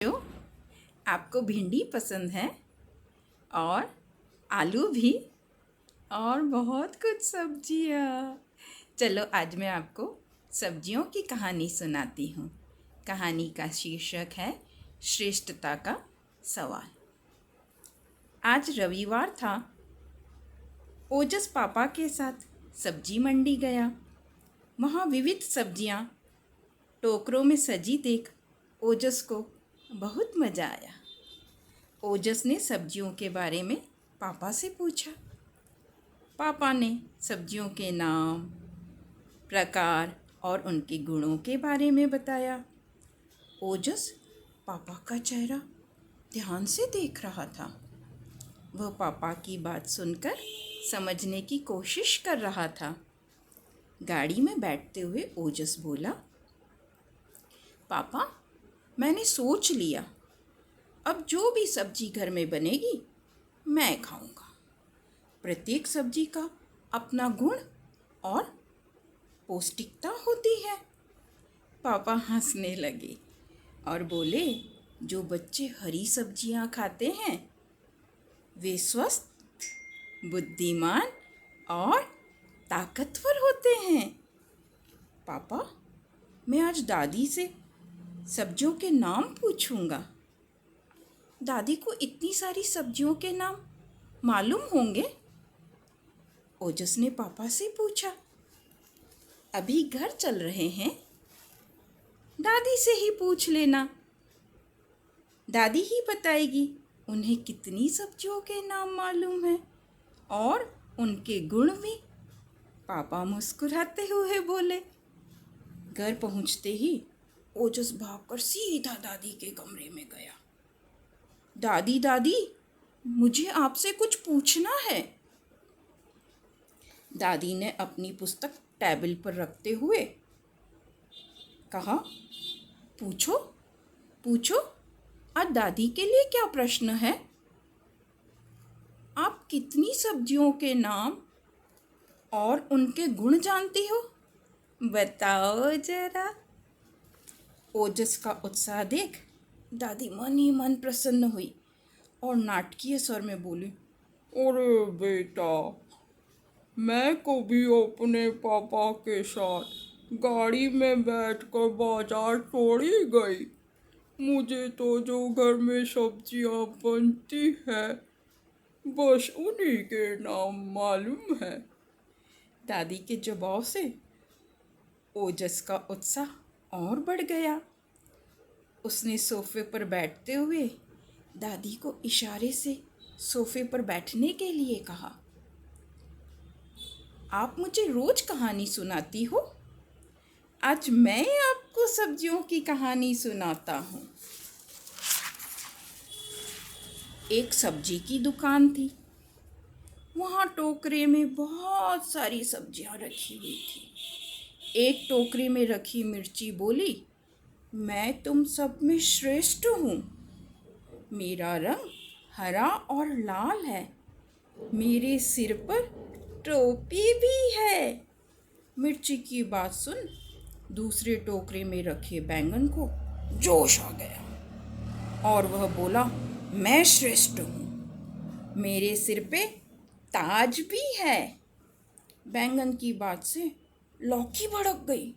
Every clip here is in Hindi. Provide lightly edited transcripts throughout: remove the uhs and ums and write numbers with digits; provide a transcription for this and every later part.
जो आपको भिंडी पसंद है और आलू भी और बहुत कुछ सब्जियाँ। चलो आज मैं आपको सब्जियों की कहानी सुनाती हूँ। कहानी का शीर्षक है श्रेष्ठता का सवाल। आज रविवार था। ओजस पापा के साथ सब्जी मंडी गया। वहाँ विविध सब्जियाँ टोकरों में सजी देख ओजस को बहुत मज़ा आया। ओजस ने सब्जियों के बारे में पापा से पूछा। पापा ने सब्जियों के नाम, प्रकार और उनके गुणों के बारे में बताया। ओजस पापा का चेहरा ध्यान से देख रहा था। वह पापा की बात सुनकर समझने की कोशिश कर रहा था। गाड़ी में बैठते हुए ओजस बोला, पापा, मैंने सोच लिया, अब जो भी सब्जी घर में बनेगी मैं खाऊंगा। प्रत्येक सब्जी का अपना गुण और पौष्टिकता होती है। पापा हंसने लगे और बोले, जो बच्चे हरी सब्जियां खाते हैं वे स्वस्थ, बुद्धिमान और ताकतवर होते हैं। पापा, मैं आज दादी से सब्जियों के नाम पूछूंगा। दादी को इतनी सारी सब्जियों के नाम मालूम होंगे? ओजस ने पापा से पूछा। अभी घर चल रहे हैं, दादी से ही पूछ लेना। दादी ही बताएगी उन्हें कितनी सब्जियों के नाम मालूम है और उनके गुण भी। पापा मुस्कुराते हुए बोले। घर पहुंचते ही ओजस भागकर सीधा दादी के कमरे में गया। दादी दादी, मुझे आपसे कुछ पूछना है। दादी ने अपनी पुस्तक टेबल पर रखते हुए कहा, पूछो पूछो, आज दादी के लिए क्या प्रश्न है? आप कितनी सब्जियों के नाम और उनके गुण जानती हो? बताओ जरा। ओजस का उत्साह देख दादी मन ही मन प्रसन्न हुई और नाटकीय स्वर में बोली, अरे बेटा, मैं कभी अपने पापा के साथ गाड़ी में बैठकर बाजार थोड़ी गई। मुझे तो जो घर में सब्जियां बनती है बस उन्हीं के नाम मालूम है। दादी के जवाब से ओजस का उत्साह और बढ़ गया। उसने सोफे पर बैठते हुए दादी को इशारे से सोफे पर बैठने के लिए कहा। आप मुझे रोज कहानी सुनाती हो, आज मैं आपको सब्जियों की कहानी सुनाता हूँ। एक सब्जी की दुकान थी। वहाँ टोकरे में बहुत सारी सब्जियाँ रखी हुई थी। एक टोकरे में रखी मिर्ची बोली, मैं तुम सब में श्रेष्ठ हूँ। मेरा रंग हरा और लाल है। मेरे सिर पर टोपी भी है। मिर्ची की बात सुन दूसरे टोकरे में रखे बैंगन को जोश आ गया और वह बोला, मैं श्रेष्ठ हूँ। मेरे सिर पे ताज भी है। बैंगन की बात से लौकी भड़क गई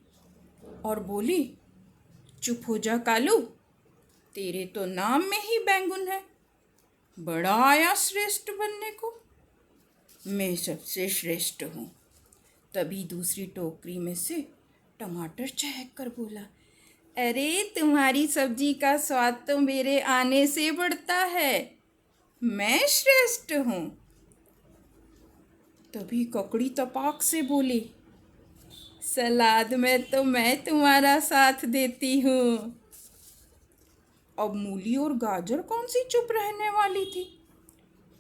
और बोली, चुप हो जा कालू, तेरे तो नाम में ही बैंगन है। बड़ा आया श्रेष्ठ बनने को। मैं सबसे श्रेष्ठ हूँ। तभी दूसरी टोकरी में से टमाटर चहक कर बोला, अरे तुम्हारी सब्जी का स्वाद तो मेरे आने से बढ़ता है। मैं श्रेष्ठ हूँ। तभी ककड़ी तपाक से बोली, सलाद में तो मैं तुम्हारा साथ देती हूँ। अब मूली और गाजर कौन सी चुप रहने वाली थी।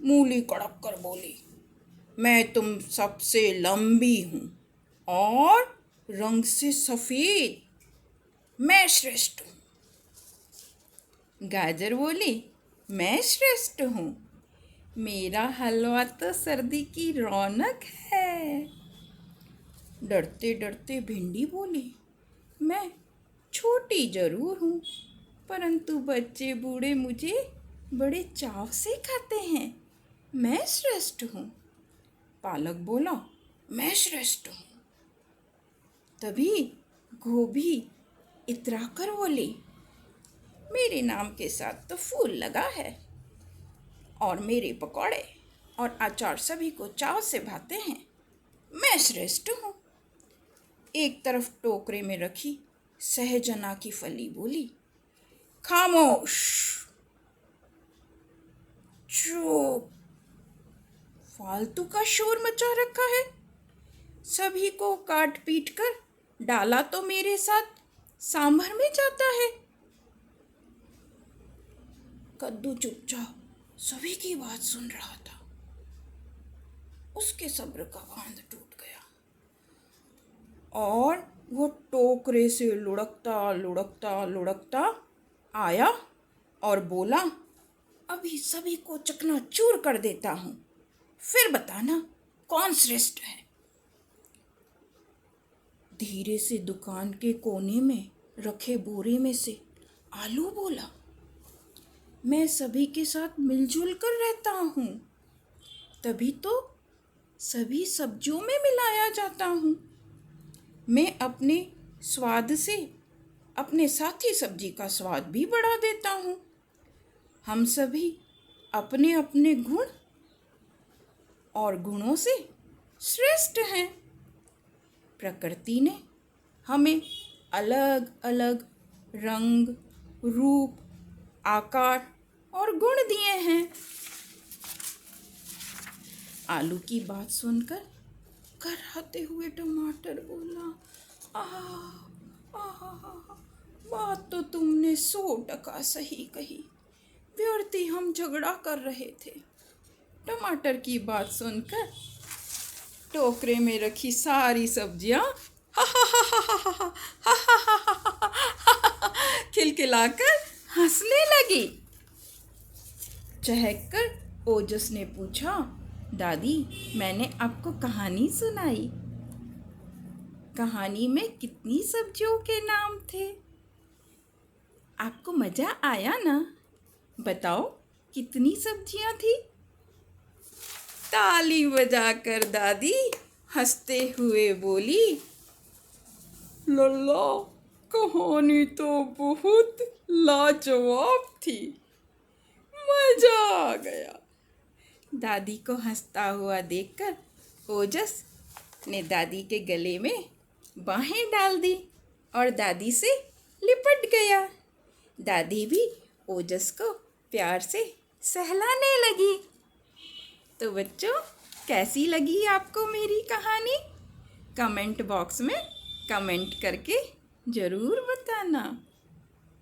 मूली कड़क कर बोली, मैं तुम सबसे लंबी हूँ और रंग से सफ़ेद। मैं श्रेष्ठ हूँ। गाजर बोली, मैं श्रेष्ठ हूँ। मेरा हलवा तो सर्दी की रौनक है। डरते डरते भिंडी बोली, मैं छोटी जरूर हूँ परंतु बच्चे बूढ़े मुझे बड़े चाव से खाते हैं। मैं श्रेष्ठ हूँ। पालक बोला, मैं श्रेष्ठ हूँ। तभी गोभी इतराकर बोली, मेरे नाम के साथ तो फूल लगा है और मेरे पकौड़े और अचार सभी को चाव से भाते हैं। मैं श्रेष्ठ हूँ। एक तरफ टोकरे में रखी सहजना की फली बोली, खामोश, चुप, फालतू का शोर मचा रखा है। सभी को काट पीट कर डाला तो मेरे साथ सांभर में जाता है। कद्दू चुपचाप सभी की बात सुन रहा था। उसके सब्र का बांध टूट गया और वो टोकरे से लुढ़कता लुढ़कता लुढ़कता आया और बोला, अभी सभी को चकनाचूर कर देता हूँ, फिर बताना कौन श्रेष्ठ है। धीरे से दुकान के कोने में रखे बोरे में से आलू बोला, मैं सभी के साथ मिलजुल कर रहता हूँ, तभी तो सभी सब्जियों में मिलाया जाता हूँ। मैं अपने स्वाद से अपने साथी सब्जी का स्वाद भी बढ़ा देता हूँ। हम सभी अपने अपने गुण और गुणों से श्रेष्ठ हैं। प्रकृति ने हमें अलग अलग रंग, रूप, आकार और गुण दिए हैं। आलू की बात सुनकर कराहते हुए टमाटर बोला, बात तो तुमने 100% सही कही। व्यर्थ ही हम झगड़ा कर रहे थे। टमाटर की बात सुनकर टोकरे में रखी सारी सब्जियां खिलखिलाकर हंसने लगी। चहककर ओजस ने पूछा, दादी, मैंने आपको कहानी सुनाई। कहानी में कितनी सब्जियों के नाम थे? आपको मज़ा आया ना? बताओ कितनी सब्जियां थी? ताली बजाकर दादी हंसते हुए बोली, लल्ला, कहानी तो बहुत लाजवाब थी, मजा आ गया। दादी को हंसता हुआ देखकर ओजस ने दादी के गले में बाहें डाल दी और दादी से लिपट गया। दादी भी ओजस को प्यार से सहलाने लगी। तो बच्चों, कैसी लगी आपको मेरी कहानी? कमेंट बॉक्स में कमेंट करके ज़रूर बताना।